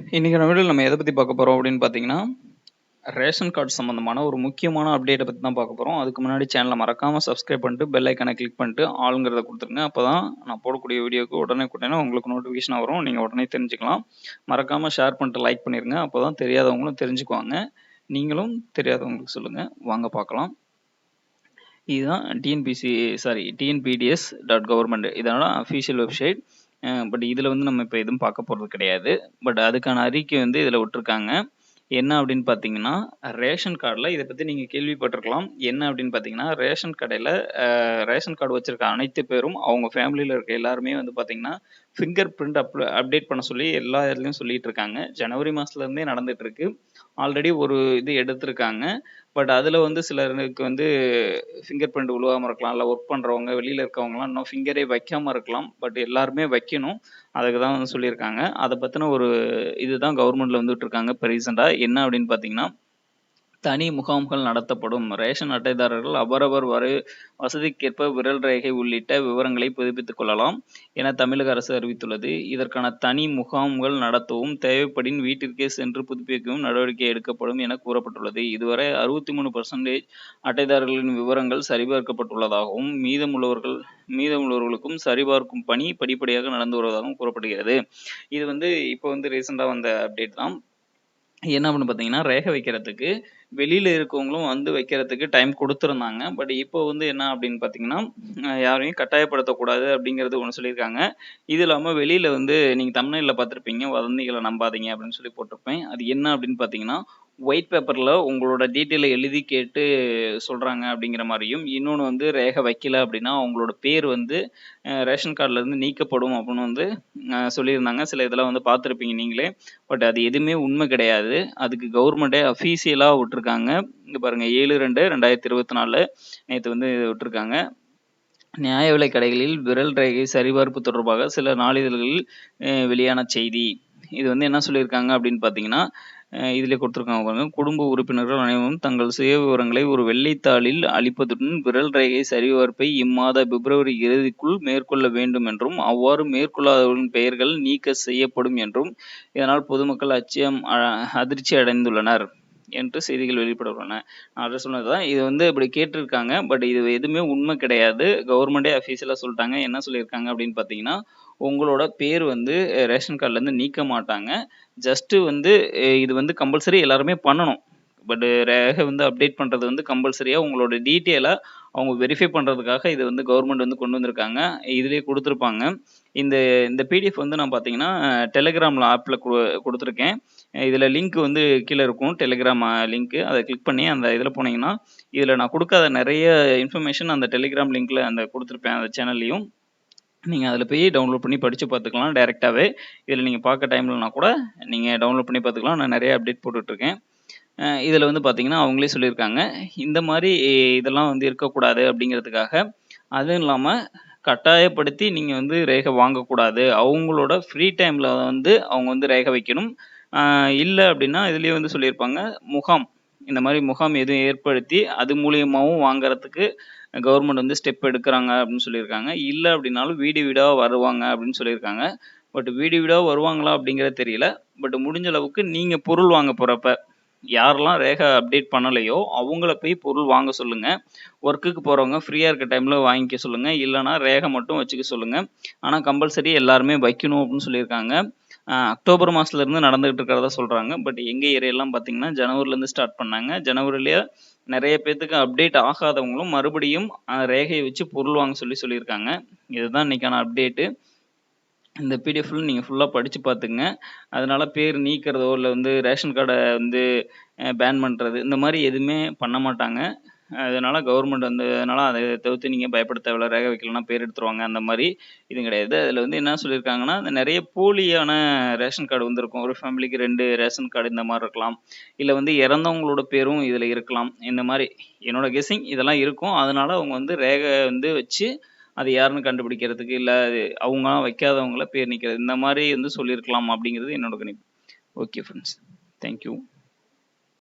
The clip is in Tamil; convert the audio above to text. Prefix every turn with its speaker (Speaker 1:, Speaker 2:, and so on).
Speaker 1: இன்னைக்கான வீடியோல நம்ம எத பத்தி பார்க்க போறோம் அப்படின்னு பார்த்தீங்கன்னா, ரேஷன் கார்டு சம்மந்தமான ஒரு முக்கியமான அப்டேட்ட பத்தி தான் பார்க்க போறோம். அதுக்கு முன்னாடி சேனல மறக்காம சப்ஸ்கிரைப் பண்ணிட்டு, பெல் ஐகான கிளிக் பண்ணிட்டு, ஆல்ங்கிறத குடுத்துருங்க. அப்பதான் நான் போடக்கூடிய வீடியோக்கு உடனே உங்களுக்கு நோட்டிஃபிகேஷனா வரும். நீங்க உடனே தெரிஞ்சுக்கலாம். மறக்காம ஷேர் பண்ணிட்டு லைக் பண்ணிருங்க. அப்பதான் தெரியாதவங்களும் தெரிஞ்சுக்குவாங்க. நீங்களும் தெரியாதவங்களுக்கு சொல்லுங்க. வாங்க பார்க்கலாம். இதுதான் tnpds.government இதனோட அஃபிஷியல் வெப்சைட். பட் இதுல வந்து நம்ம இப்ப எதுவும் பார்க்க போறது கிடையாது. பட் அதுக்கான அறிக்கை வந்து இதுல விட்டுருக்காங்க. என்ன அப்படின்னு பார்த்தீங்கன்னா, ரேஷன் கார்டுல இத பத்தி நீங்க கேள்விப்பட்டிருக்கலாம். என்ன அப்படின்னு பார்த்தீங்கன்னா, ரேஷன் கடையில ரேஷன் கார்டு வச்சிருக்க அனைத்து பேரும் அவங்க ஃபேமிலில இருக்க எல்லாருமே வந்து பார்த்தீங்கன்னா, ஃபிங்கர் பிரிண்ட் அப்டேட் பண்ண சொல்லி எல்லா இடத்துலயும் சொல்லிட்டு இருக்காங்க. ஜனவரி மாசத்துல இருந்தே நடந்துட்டு இருக்கு. ஆல்ரெடி ஒரு இது எடுத்திருக்காங்க. பட் அதுல வந்து சிலருக்கு வந்து ஃபிங்கர் பிரிண்ட் விழுவாம இருக்கலாம். இல்ல ஒர்க் பண்றவங்க, வெளியில இருக்கவங்கலாம் இன்னும் ஃபிங்கரே வைக்காம இருக்கலாம். பட் எல்லாருமே வைக்கணும். அதுக்கு தான் வந்து சொல்லியிருக்காங்க. அத பத்தின ஒரு இதுதான் கவர்மெண்ட்ல வந்து விட்டுருக்காங்க இப்ப ரீசென்ட்டா. என்ன அப்படின்னு பார்த்தீங்கன்னா, தனி முகாம்கள் நடத்தப்படும். ரேஷன் அட்டைதாரர்கள் அவரவர் வசதிக்கேற்ப விரல் ரேகை உள்ளிட்ட விவரங்களை புதுப்பித்துக் கொள்ளலாம் என தமிழக அரசு அறிவித்துள்ளது. இதற்கான தனி முகாம்கள் நடத்தவும், தேவைப்படின் வீட்டிற்கே சென்று புதுப்பிக்கவும் நடவடிக்கை எடுக்கப்படும் என கூறப்பட்டுள்ளது. இதுவரை 63% அட்டைதாரர்களின் விவரங்கள் சரிபார்க்கப்பட்டுள்ளதாகவும், மீதமுள்ளவர்களுக்கும் சரிபார்க்கும் பணி படிப்படியாக நடந்து வருவதாகவும் கூறப்படுகிறது. இது வந்து இப்போ வந்து ரீசெண்டா வந்த அப்டேட் தான். என்ன அப்படின்னு பார்த்தீங்கன்னா, ரேகை வைக்கிறதுக்கு வெளியில இருக்கவங்களும் வந்து வைக்கிறதுக்கு டைம் குடுத்துருந்தாங்க. பட் இப்போ வந்து என்ன அப்படின்னு பார்த்தீங்கன்னா, யாரையும் கட்டாயப்படுத்தக்கூடாது அப்படிங்கிறது ஒண்ணு சொல்லியிருக்காங்க. இது இல்லாம வெளியில வந்து நீங்க தம்ப்நெயில்ல பார்த்திருப்பீங்க, "வதந்திகள நம்பாதீங்க" அப்படின்னு சொல்லி போட்டிருப்பேன். அது என்ன அப்படின்னு பார்த்தீங்கன்னா, ஒயிட் பேப்பர்ல உங்களோட டீட்டெயில எழுதி கேட்டு சொல்றாங்க அப்படிங்கிற மாரியும், இன்னொன்னு வந்து ரேகை வைக்கல அப்படின்னா, அவங்களோட பேர் வந்து ரேஷன் கார்ட்ல இருந்து நீக்கப்படும் அப்படின்னு வந்து சொல்லியிருந்தாங்க. சில இதெல்லாம் வந்து பார்த்திருப்பீங்க நீங்களே. பட் அது எதுவுமே உண்மை கிடையாது. அதுக்கு கவர்மெண்ட்டே அஃபீஷியலா விட்டுருக்காங்க. இங்க பாருங்க 7/2/2024 நேத்து வந்து விட்டுருக்காங்க. நியாய விலைக் கடைகளில் விரல் ரேகை சரிபார்ப்பு தொடர்பாக சில நாளிதழ்களில் வெளியான செய்தி. இது வந்து என்ன சொல்லியிருக்காங்க அப்படின்னு பார்த்தீங்கன்னா, இதிலே கொடுத்திருக்காங்க பாருங்க. குடும்ப உறுப்பினர்கள் அனைவரும் தங்கள் சுயவிவரங்களை ஒரு வெள்ளைத்தாளில் அளிப்பதுடன் விரல் ரேகை சரிபார்ப்பை இம்மாத பிப்ரவரி இறுதிக்குள் மேற்கொள்ள வேண்டும் என்றும், அவ்வாறு மேற்கொள்ளாதவர்களின் பெயர்கள் நீக்க செய்யப்படும் என்றும், இதனால் பொதுமக்கள் அதிர்ச்சி அடைந்துள்ளனர் என்று செய்திகள் வெளியிடப்பட்டுள்ளன. நான் அத சொன்னதுதான். இது வந்து இப்படி கேட்டிருக்காங்க. பட் இது எதுவுமே உண்மை கிடையாது. கவர்மெண்ட்டே அஃபிஷியலா சொல்லிட்டாங்க. என்ன சொல்லியிருக்காங்க அப்படின்னு பார்த்தீங்கன்னா, உங்களோட பேர் வந்து ரேஷன் கார்ட்லேருந்து நீக்க மாட்டாங்க. ஜஸ்ட் வந்து இது வந்து கம்பல்சரி எல்லாருமே பண்ணணும். பட் ரேகை வந்து அப்டேட் பண்றது வந்து கம்பல்சரியா உங்களோட டீட்டெயில அவங்க வெரிஃபை பண்றதுக்காக இது வந்து கவர்மெண்ட் வந்து கொண்டு வந்திருக்காங்க. இதிலேயே குடுத்திருப்பாங்க. இந்த இந்த பிடிஎஃப் வந்து நான் பார்த்தீங்கன்னா, டெலிகிராம்ல ஆப்ல குடுத்துருக்கேன். இதில லிங்க் வந்து கீழ இருக்கும். Telegram link. அத கிளிக் பண்ணி அந்த இதில போனீங்கன்னா, இதில நான் குடுக்காத நெறைய இன்ஃபர்மேஷன் அந்த டெலிகிராம் லிங்க்ல அந்த குடுத்திருப்பேன் அந்த சேனல்லயும். நீங்க அதில போய் டவுன்லோட் பண்ணி படிச்சு பார்த்துக்கலாம் டைரக்ட்டாவே. இதில நீங்க பார்க்க டைம் இல்லனா கூட நீங்க டவுன்லோட் பண்ணி பார்த்துக்கலாம். நான் நெறைய அப்டேட் போட்டுட்ருக்கேன். இதில வந்து பார்த்தீங்கன்னா, அவங்களே சொல்லியிருக்காங்க. இந்த மாரி இதெல்லாம் வந்து இருக்கக்கூடாது அப்படிங்கிறதுக்காக, அதுவும் இல்லாம கட்டாயப்படுத்தி நீங்க வந்து ரேகை வாங்கக்கூடாது. அவங்களோட ஃப்ரீ டைம்ல வந்து அவங்க வந்து ரேகை வைக்கணும். அ இல்ல அப்படின்னா, இதிலேயே வந்து சொல்லியிருப்பாங்க, முகாம். இந்த மாரி முகாம் எதுவும் ஏற்படுத்தி, அது மூலியமாவும் வாங்குறதுக்கு கவர்மெண்ட் வந்து ஸ்டெப் எடுக்குறாங்க அப்படின்னு சொல்லியிருக்காங்க. இல்ல அப்படின்னாலும் வீடு வீடா வருவாங்க அப்படின்னு சொல்லியிருக்காங்க. பட் வீடு வீடா வருவாங்களா அப்படிங்கிறது தெரியல. பட் முடிஞ்ச அளவுக்கு நீங்க பொருள் வாங்க போறப்ப, யாரெல்லாம் ரேகை அப்டேட் பண்ணலையோ, அவங்கள போய் பொருள் வாங்க சொல்லுங்க. ஒர்க்குக்கு போறவங்க ஃப்ரீயா இருக்க டைம்ல வாங்கிக்க சொல்லுங்க. இல்லன்னா ரேகை மட்டும் வச்சுக்க சொல்லுங்க. ஆனா கம்பல்சரி எல்லாருமே வைக்கணும் அப்படின்னு சொல்லியிருக்காங்க. அக்டோபர் மாசத்துல இருந்து நடந்துகிட்டு இருக்கிறதா சொல்றாங்க. பட் எங்க ஏரியாலாம் பார்த்தீங்கன்னா, ஜனவரிலேருந்து ஸ்டார்ட் பண்ணாங்க. ஜனவரிலயே நெறைய பேத்துக்கு அப்டேட் ஆகாதவங்களும் மறுபடியும் ரேகைய வச்சு பொருள் வாங்க சொல்லியிருக்காங்க. இதுதான் இன்னைக்கான அப்டேட்டு. இந்த பிடிஎஃப்ல நீங்க ஃபுல்லா படிச்சு பார்த்துக்கங்க. அதனால பேர் நீக்கிறதோ, இல்ல வந்து ரேஷன் கார்ட வந்து பேன் பண்றது, இந்த மாரி எதுவுமே பண்ண மாட்டாங்க. அதனால கவர்மெண்ட் வந்து அதனால அத தவிர்த்து நீங்க பயப்பட தேவையில்ல. ரேகை வைக்கலன்னா பேர் எடுத்துருவாங்க. அந்த மாரி எதுவும் கிடையாது. அதில வந்து என்ன சொல்லியிருக்காங்கன்னா, நெறைய போலியான ரேஷன் கார்டு வந்திருக்கும். ஒரு ஃபேமிலிக்கு 2 ரேஷன் கார்டு இந்த மாரி இருக்கலாம். இல்ல வந்து இறந்தவங்களோட பேரும் இதில இருக்கலாம். இந்த மாரி என்னோட கெஸ்ஸிங் இதெல்லாம் இருக்கும். அதனால அவங்க வந்து ரேகை வந்து வச்சு அது யாருன்னு கண்டுபிடிக்கிறதுக்கு, இல்ல அது அவங்கலாம் வைக்காதவங்கள பேர் நீக்கிறது. இந்த மாரி வந்து சொல்லியிருக்கலாம் அப்படிங்கிறது என்னோட கணிப்பு. Okay friends. Thank you.